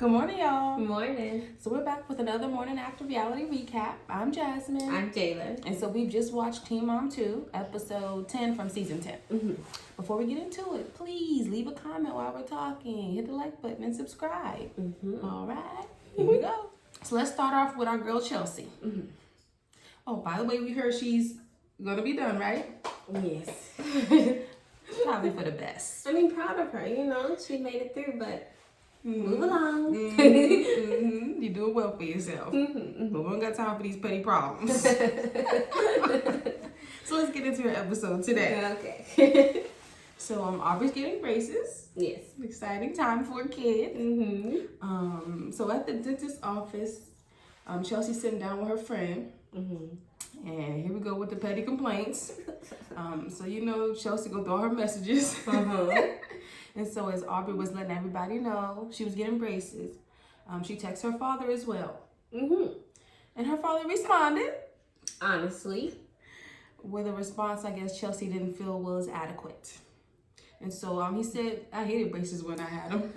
Good morning, y'all. Good morning. So we're back with another morning after reality recap. I'm Jasmine. I'm Jade. And so we've just watched Teen Mom 2, episode 10 from season 10. Mm-hmm. Before we get into it, please leave a comment while we're talking. Hit the like button and subscribe. Mm-hmm. All right, here we go. So let's start off with our girl, Chelsea. Mm-hmm. Oh, by the way, we heard she's going to be done, right? Yes. Probably for the best. I mean, proud of her. You know, she made it through, but move along. You're doing well for yourself. But we don't got time for these petty problems. So let's get into our episode today. Okay. So Aubrey's getting braces. Yes. Exciting time for a kid. Mm-hmm. So at the dentist's office, Chelsea's sitting down with her friend. Mm-hmm. And here we go with the petty complaints. So you know Chelsea go through all her messages. And so as Aubrey was letting everybody know she was getting braces, she texted her father as well. Mm-hmm. And her father responded. Honestly. With a response I guess Chelsea didn't feel was adequate. And so he said, I hated braces when I had them.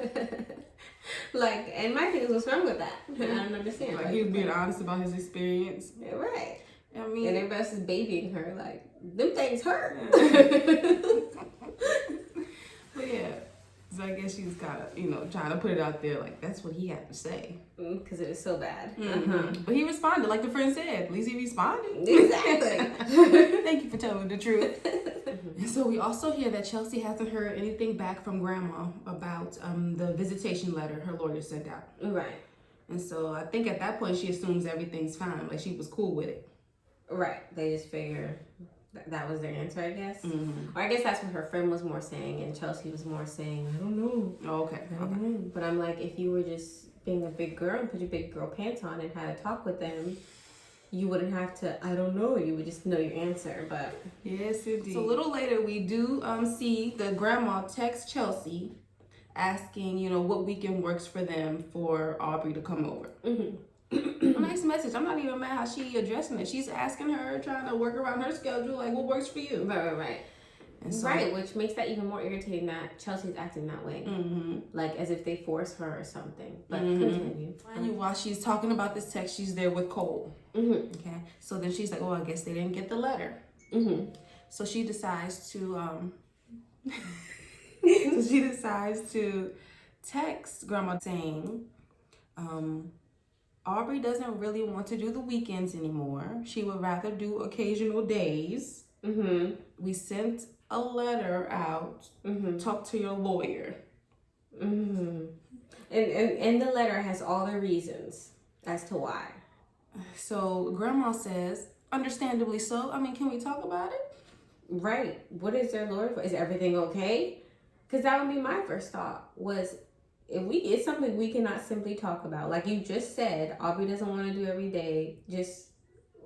And my thing is, what's wrong with that? I don't understand. He was being honest about his experience. Yeah, right. I mean, and everybody else is babying her, them things hurt. But yeah, so I guess she's kind of, trying to put it out there, that's what he had to say. Because it was so bad. But he responded, like the friend said. At least he responded. Exactly. Thank you for telling the truth. And so we also hear that Chelsea hasn't heard anything back from Grandma about the visitation letter her lawyer sent out. Right. And so I think at that point she assumes everything's fine, she was cool with it. Right. They just figure that was their answer, I guess. Or I guess that's what her friend was more saying, and Chelsea was more saying, I don't know. Oh, okay. I don't know. But I'm like, if you were just being a big girl and put your big girl pants on and had a talk with them, you wouldn't have to, I don't know, you would just know your answer. But yes, indeed. So a little later, we do see the grandma text Chelsea asking, what weekend works for them for Aubrey to come over. A nice message. I'm not even mad how she addressing it. She's asking her, trying to work around her schedule, what works for you. Right. And so, right, which makes that even more irritating that Chelsea's acting that way. As if they force her or something. But continue. While she's talking about this text, she's there with Cole. Okay. So then she's like, oh, I guess they didn't get the letter. So she decides to text Grandma saying, Aubrey doesn't really want to do the weekends anymore. She would rather do occasional days. We sent a letter out. Talk to your lawyer. And the letter has all the reasons as to why. So Grandma says, understandably so. Can we talk about it? Right. What is their lawyer for? Is everything okay? Because that would be my first thought was, it's something we cannot simply talk about. Like you just said, Aubrey doesn't want to do every day, just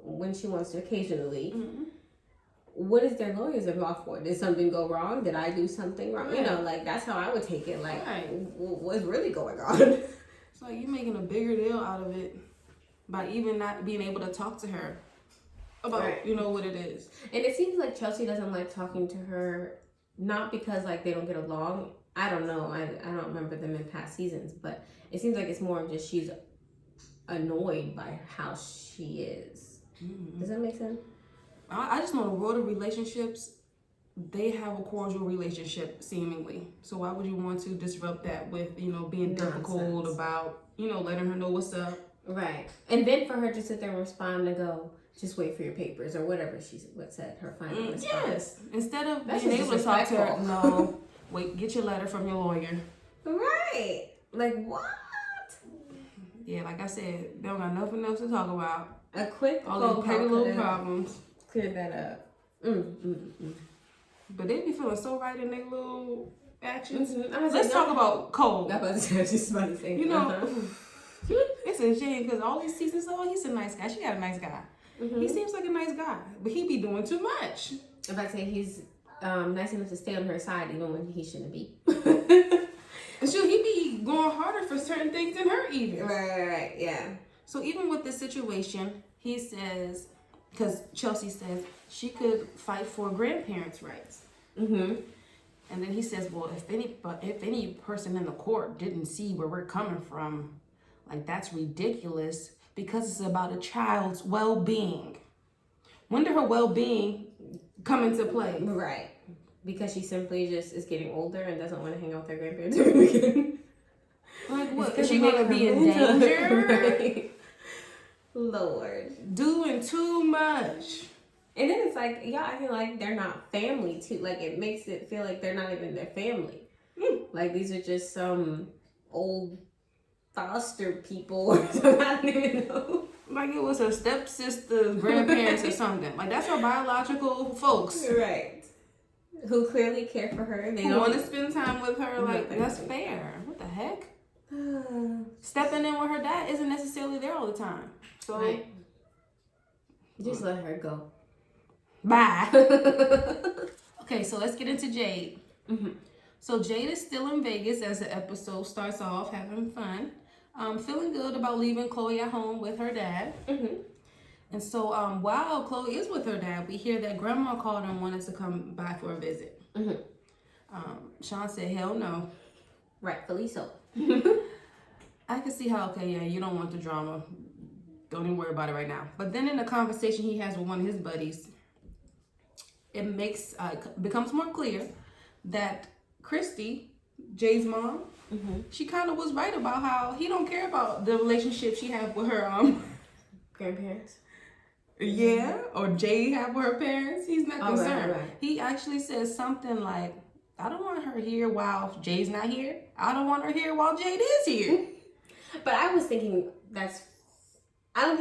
when she wants to occasionally. What is their lawyers involved for? Did something go wrong? Did I do something wrong? Right. That's how I would take it. What's really going on? So you're making a bigger deal out of it by even not being able to talk to her about, what it is. And it seems like Chelsea doesn't like talking to her, not because they don't get along. I don't know. I don't remember them in past seasons, but it seems like it's more of just she's annoyed by how she is. Does that make sense? I just know the world of relationships, they have a cordial relationship, seemingly. So why would you want to disrupt that with, being difficult about, letting her know what's up? Right. And then for her to sit there and respond and go, just wait for your papers or whatever what said her final response. Yes. Instead of being able to talk to her, no. Wait, get your letter from your lawyer. Right. What? Yeah, like I said, they don't got nothing else to talk about. A quick all those petty little problems. Clear that up. But they be feeling so right in their little actions. Let's talk about Cole. I was just about to say. It's a shame because all these seasons, he's a nice guy. She got a nice guy. He seems like a nice guy, but he be doing too much. I'm about to say he's nice enough to stay on her side even when he shouldn't be. He be going harder for certain things than her even. Right, yeah. So even with this situation, he says, because Chelsea says she could fight for grandparents' rights. And then he says, well, if any person in the court didn't see where we're coming from, like, that's ridiculous because it's about a child's well-being. When did her well-being come into play? Right. Because she simply just is getting older and doesn't want to hang out with her grandparents ever again. Like, what? Is she going to be in danger? Right. Lord. Doing too much. And then it's like, y'all acting like they're not family, too. Like, it makes it feel like they're not even their family. Like, these are just some old foster people or something. I don't even know. Like, it was her stepsister's grandparents or something. Like, that's her biological folks. Right. Who clearly care for her. They Who don't want to spend time with her. Like, that's fair. What the heck? Stepping in with her dad isn't necessarily there all the time. So, right. Just let her go. Bye. Okay, so let's get into Jade. Mm-hmm. So Jade is still in Vegas as the episode starts off, having fun. Feeling good about leaving Chloe at home with her dad. Mm-hmm. And so while Chloe is with her dad, we hear that Grandma called and wanted to come by for a visit. Mm-hmm. Sean said, hell no. Rightfully so. I can see how, okay, yeah, you don't want the drama. Don't even worry about it right now. But then in the conversation he has with one of his buddies, it becomes more clear that Christy, Jade's mom, she kind of was right about how he don't care about the relationship she had with her grandparents. Yeah, or Jade have with her parents. He's not concerned. Right. He actually says something like, I don't want her here while Jade's not here. I don't want her here while Jade is here. But I was thinking that's what I was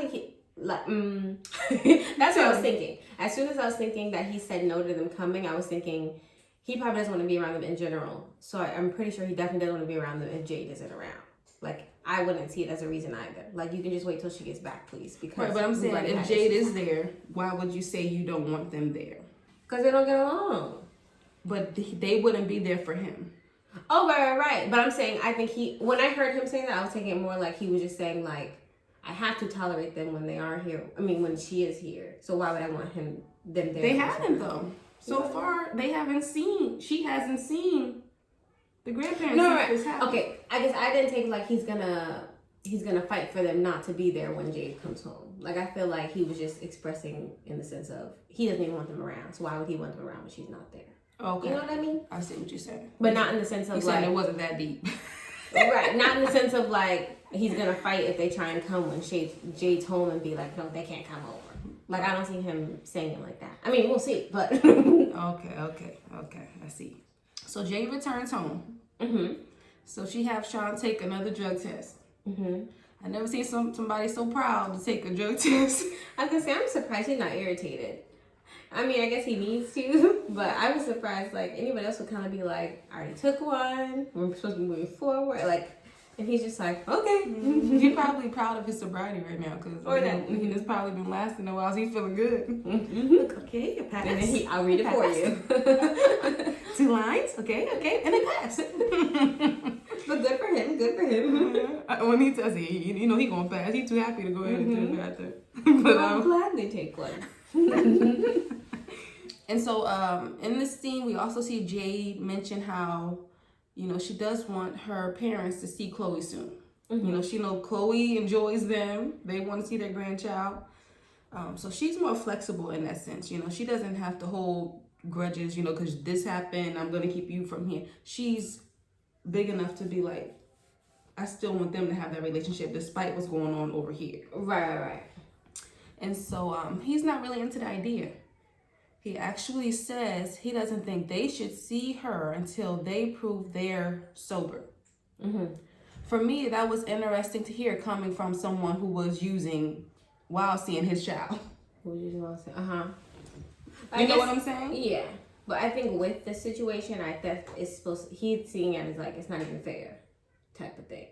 thinking. As soon as I was thinking that he said no to them coming, I was thinking he probably doesn't want to be around them in general. So I'm pretty sure he definitely doesn't want to be around them if Jade isn't around. Like, I wouldn't see it as a reason either. Like, you can just wait till she gets back, please. Because right, but I'm saying if Jade is there, why would you say you don't want them there? Because they don't get along. But they wouldn't be there for him. Oh, right. But I'm saying, I think when I heard him say that, I was taking it more like he was just saying, like, I have to tolerate them when they are here. I mean, when she is here. So why would I want them there? They haven't, though. So far, she hasn't seen the grandparents. No, right. Okay, I guess I didn't take like he's gonna fight for them not to be there when Jade comes home. Like, I feel like he was just expressing in the sense of he doesn't even want them around. So why would he want them around when she's not there? Okay. You know what I mean? I see what you're saying. But not in the sense of you like... it wasn't that deep. Right. Not in the sense of like he's going to fight if they try and come when Jade's home and be like, no, they can't come over. Like, I don't see him saying it like that. I mean, we'll see, but... Okay. I see. So Jade returns home. Mm-hmm. So she have Sean take another drug test. Mm-hmm. I never seen somebody so proud to take a drug test. I was gonna say, I'm surprised he's not irritated. I mean, I guess he needs to, but I was surprised, like, anybody else would kind of be like, I already took one, we're supposed to be moving forward, like, and he's just like, okay. Mm-hmm. He's probably proud of his sobriety right now, because he's probably been lasting a while, so he's feeling good. Mm-hmm. Okay, it passed. And then I'll read it for you. 2 lines, okay, and it passed. But good for him. When he tells he gonna pass. He's too happy to go ahead and do the bathroom. But I'll gladly take one. And so in this scene, we also see Jade mention how, she does want her parents to see Chloe soon. Mm-hmm. She knows Chloe enjoys them. They want to see their grandchild. So she's more flexible in that sense. She doesn't have to hold grudges, because this happened, I'm going to keep you from here. She's big enough to be like, I still want them to have that relationship despite what's going on over here. Right. And so he's not really into the idea. He actually says he doesn't think they should see her until they prove they're sober. Mm-hmm. For me, that was interesting to hear coming from someone who was using while seeing his child. Who was using while seeing? Uh-huh. You know what I'm saying? Yeah. But I think with the situation, he's seeing it as like, it's not even fair type of thing.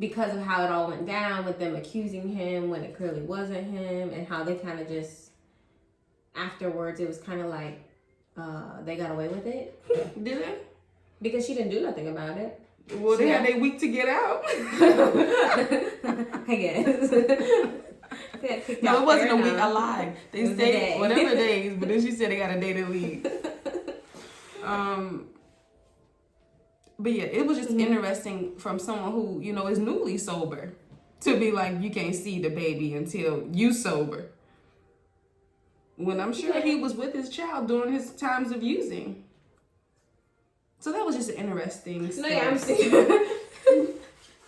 Because of how it all went down with them accusing him when it clearly wasn't him, and how they kind of just... Afterwards, it was kind of like they got away with it. Did they? Because she didn't do nothing about it. Well, they had a week to get out. I guess. No, it wasn't a week. I lied. They stayed whatever days, but then she said they got a day to leave. But yeah, it was just interesting from someone who, you know, is newly sober to be like, you can't see the baby until you sober. When I'm sure he was with his child during his times of using. So that was just an interesting story. No, yeah, I'm serious.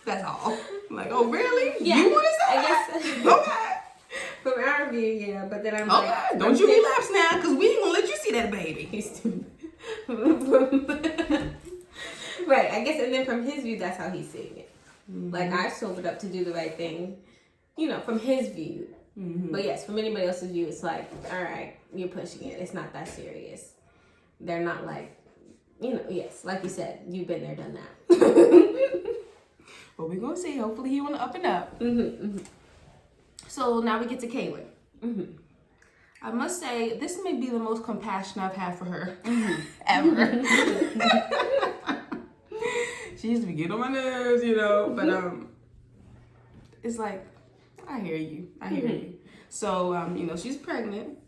That's all. Like, oh, really? Yeah. You want to say I that? guess. Okay. From our view, yeah, but then I'm okay. like... Don't you relapse now, because we ain't going to let you see that baby. He's stupid. Right, I guess, and then from his view, that's how he's seeing it. Mm-hmm. Like, I sobered up to do the right thing, you know, from his view. Mm-hmm. But yes, from anybody else's view, it's like, all right, you're pushing it. It's not that serious. They're not like, you know, yes, like you said, you've been there, done that. Well, we're going to see. Hopefully he on the up and up. Mm-hmm, mm-hmm. So now we get to Kailyn. Mm-hmm. I must say, this may be the most compassion I've had for her ever. She used to be getting on my nerves, you know, but it's like, I hear you. So, you know, she's pregnant.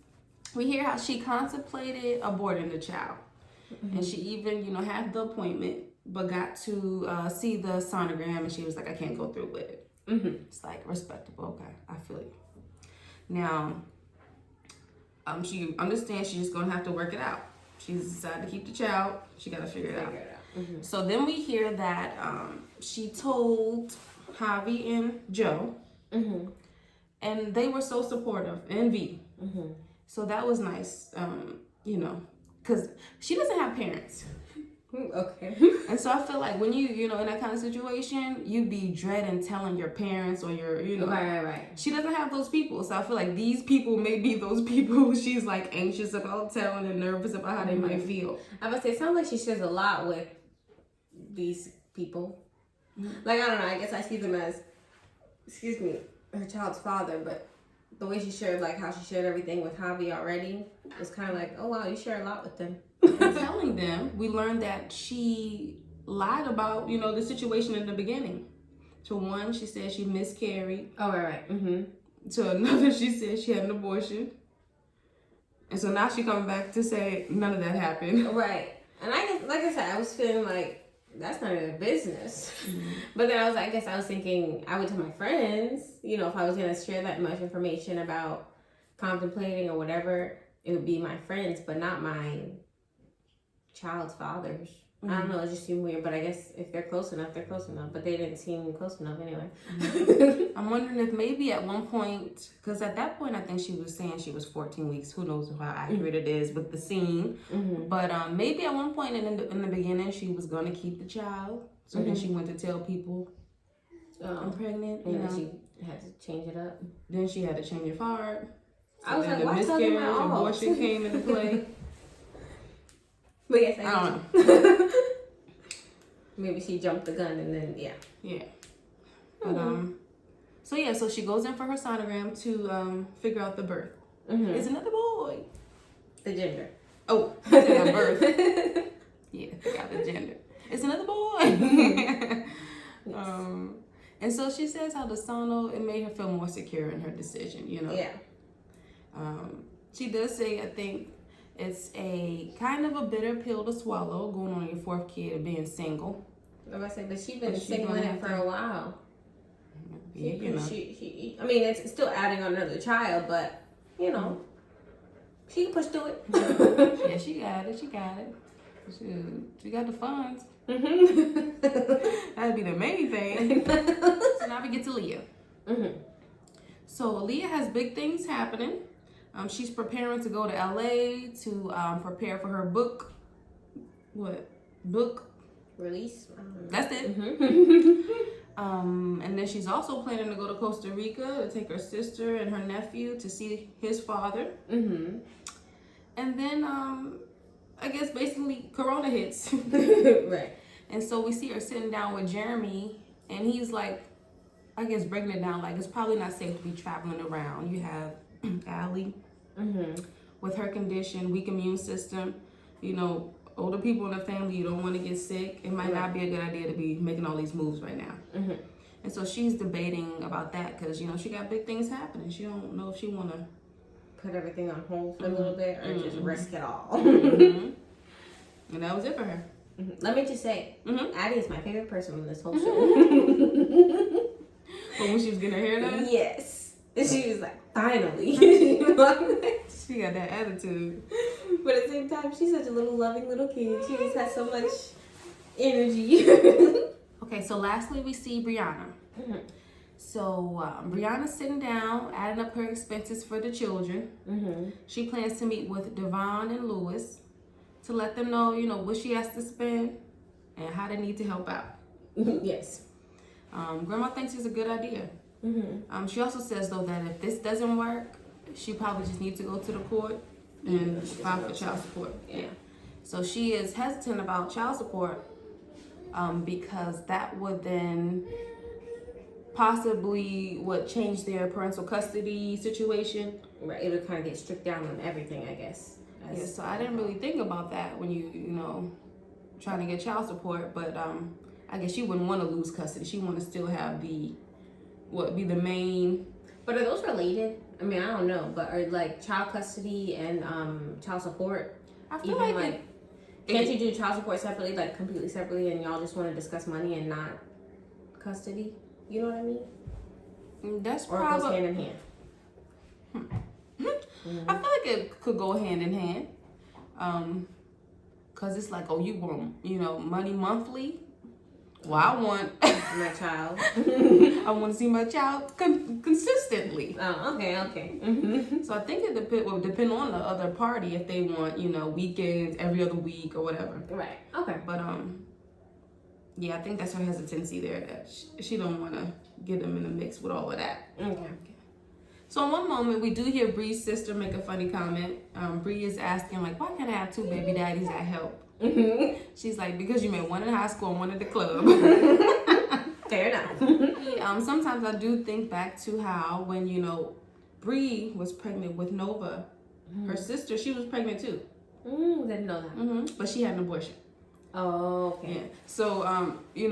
We hear how she contemplated aborting the child. And she even, you know, had the appointment, but got to see the sonogram, and she was like, I can't go through with it. It's like, respectable. Okay, I feel you. Now, she understands she's just going to have to work it out. She's decided to keep the child. She got to figure it out. So then we hear that she told Javi and Joe, and they were so supportive, and V. So that was nice, you know, because she doesn't have parents. Okay. And so I feel like when you know, in that kind of situation, you be dreading telling your parents or your, you know. Right. She doesn't have those people. So I feel like these people may be those people who she's like anxious about telling and nervous about how they might feel. I would say it sounds like she shares a lot with these people. Like, I don't know, I guess I see them as, her child's father, but the way she shared, like how she shared everything with Javi already, was kind of like, oh wow, you share a lot with them. Telling them, we learned that she lied about, you know, the situation in the beginning. To one, she said she miscarried. Oh, right. To another, she said she had an abortion. And so now she coming back to say none of that happened. Right. And I guess, like I said, I was feeling like that's none of their business. But then I was thinking I would tell my friends, you know, if I was going to share that much information about contemplating or whatever, it would be my friends, but not my child's fathers. I don't know, it just seemed weird, but I guess if they're close enough, they're close enough, but they didn't seem close enough anyway. I'm wondering if maybe at one point, because at that point I think she was saying she was 14 weeks, who knows how accurate it is with the scene, but maybe at one point in the beginning she was going to keep the child, so then she went to tell people I'm pregnant, and then she had to change it up. Then she had to change it forward. So I was like, the why miscarriage, abortion came into play. But yes, I don't know. Maybe she jumped the gun and then, yeah. But, so she goes in for her sonogram to figure out the birth. It's another boy. The gender. Oh, it's in the birth. Yeah, figure out the gender. It's another boy. Yes. And so she says how the sono, it made her feel more secure in her decision, you know. Yeah. She does say, I think, it's a kind of a bitter pill to swallow, going on your fourth kid and being single. I was say, but she's been single in it for a while. Yeah, you know. She, I mean, it's still adding on another child, but, you know, she can push through it. Yeah, she got it. She got the funds. That'd be the main thing. So now we get to Leah. So Leah has big things happening. She's preparing to go to LA to prepare for her book. What? Book? Release? That's it. And then she's also planning to go to Costa Rica to take her sister and her nephew to see his father. And then, I guess basically Corona hits. Right. And so we see her sitting down with Jeremy, and he's like, I guess breaking it down, like it's probably not safe to be traveling around. You have Allie with her condition, weak immune system, you know, older people in the family, you don't want to get sick. It might not be a good idea to be making all these moves right now. And so she's debating about that because, you know, she got big things happening. She don't know if she want to put everything on hold for a little bit or just risk it all. And that was it for her. Let me just say, Addie is my favorite person in this whole show. But when she was getting her hair done? Yes. And she was like, finally. She got that attitude. But at the same time, she's such a little loving little kid. She just has so much energy. Okay, so lastly we see Brianna. So Brianna's sitting down, adding up her expenses for the children. She plans to meet with Devon and Lewis to let them know, what she has to spend and how they need to help out. Yes. Grandma thinks it's a good idea. She also says, though, that if this doesn't work, she probably just needs to go to the court and file for child support. Yeah. So she is hesitant about child support because that would then possibly change their parental custody situation. Right. It'll kind of get strict down on everything, I guess. Yeah, so I didn't really think about that when you trying to get child support, but I guess she wouldn't want to lose custody. She want to still have be the main. But are those related? I mean, I don't know, but are like child custody and child support? I feel like can't you do child support separately, like completely separately, and y'all just want to discuss money and not custody? You know what I mean? That's or it goes hand in hand. I feel like it could go hand in hand, cause it's like, you want money monthly. Well, I want my child. I want to see my child consistently. Oh, okay. So I think it will depend on the other party if they want weekends every other week or whatever. Right. Okay. But yeah, I think that's her hesitancy there, that she don't want to get them in the mix with all of that. Okay. So in one moment, we do hear Bree's sister make a funny comment. Bree is asking, like, why can't I have two baby daddies that help? She's like, because you made one in high school and one at the club. Fair enough. Sometimes I do think back to how when, Bree was pregnant with Nova, her sister, she was pregnant too. Didn't know that. But she had an abortion. Oh, okay. Yeah. So,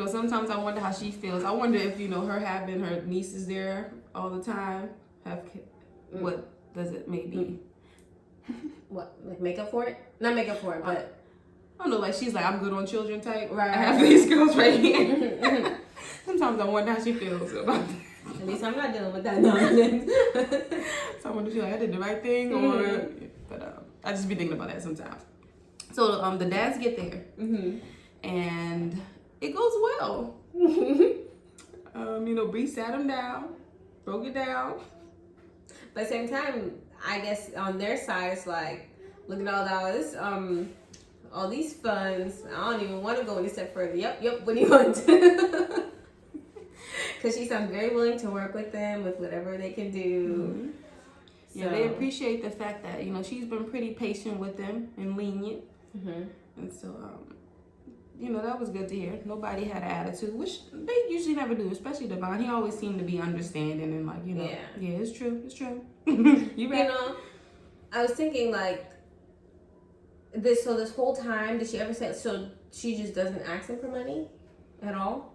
sometimes I wonder how she feels. I wonder if, her having her nieces there all the time, what does it maybe? What, like make up for it? Not make up for it, but... I don't know, like she's like, I'm good on children type. Right. I have these girls right here. Sometimes I wonder how she feels about that. At least I'm not dealing with that nonsense. So I wonder if she I did the right thing or... But I just be thinking about that sometimes. So the dads get there. And it goes well. Bree sat him down, broke it down. But at the same time, I guess on their side, it's like, look at all these funds. I don't even want to go any step further. Yep, what do you want? Because she sounds very willing to work with them with whatever they can do. Yeah, they appreciate the fact that, she's been pretty patient with them and lenient. And so, that was good to hear. Nobody had an attitude, which they usually never do, especially Devon. He always seemed to be understanding and like, yeah, it's true. You right. I was thinking like, this whole time, did she ever say, so she just doesn't ask him for money at all?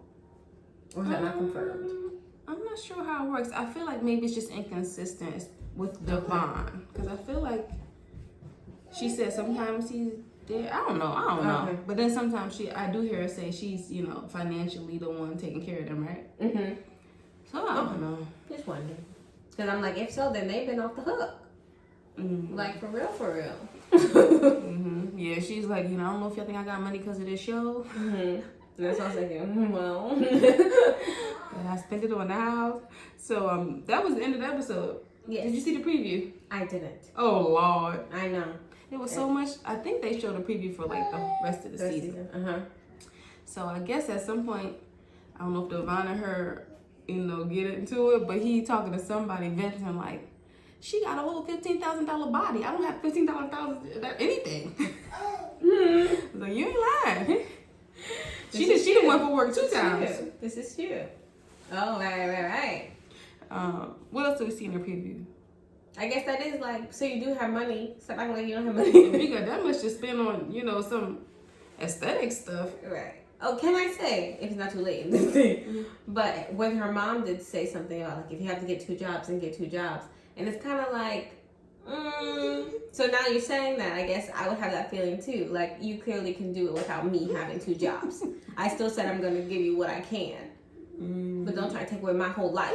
Or is that not confirmed? I'm not sure how it works. I feel like maybe it's just inconsistent with Devon. Because I feel like she said sometimes he's there. I don't know. Okay. But then sometimes I do hear her say she's, financially the one taking care of them, right? So I don't know. Just wondering. Because I'm like, if so, then they've been off the hook. Like, for real. Yeah, she's like, I don't know if y'all think I got money because of this show. That's what I was thinking. Well. And I spent it on the house. So that was the end of the episode. Yes. Did you see the preview? I didn't. Oh, Lord. I know. There was so much. I think they showed a preview for like the rest of the season. So I guess at some point, I don't know if Devon and her, get into it, but he talking to somebody, venting like, she got a whole $15,000 body. I don't have $15,000 anything. Like, you ain't lying. She done went for work 2 times. This is true. Oh, right. What else do we see in the preview? I guess that is like, so you do have money. Stop acting like you don't have money. You got that much to spend on, some aesthetic stuff. Right. Oh, can I say, if it's not too late in this thing, but when her mom did say something about, like, if you have to get 2 jobs, then get 2 jobs. And it's kind of like, So now you're saying that, I guess I would have that feeling too. Like, you clearly can do it without me having 2 jobs. I still said I'm going to give you what I can. But don't try to take away my whole life.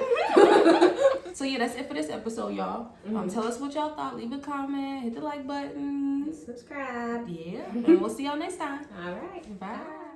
So yeah, that's it for this episode, y'all. Tell us what y'all thought. Leave a comment. Hit the like button. Subscribe. Yeah. And we'll see y'all next time. All right. Bye.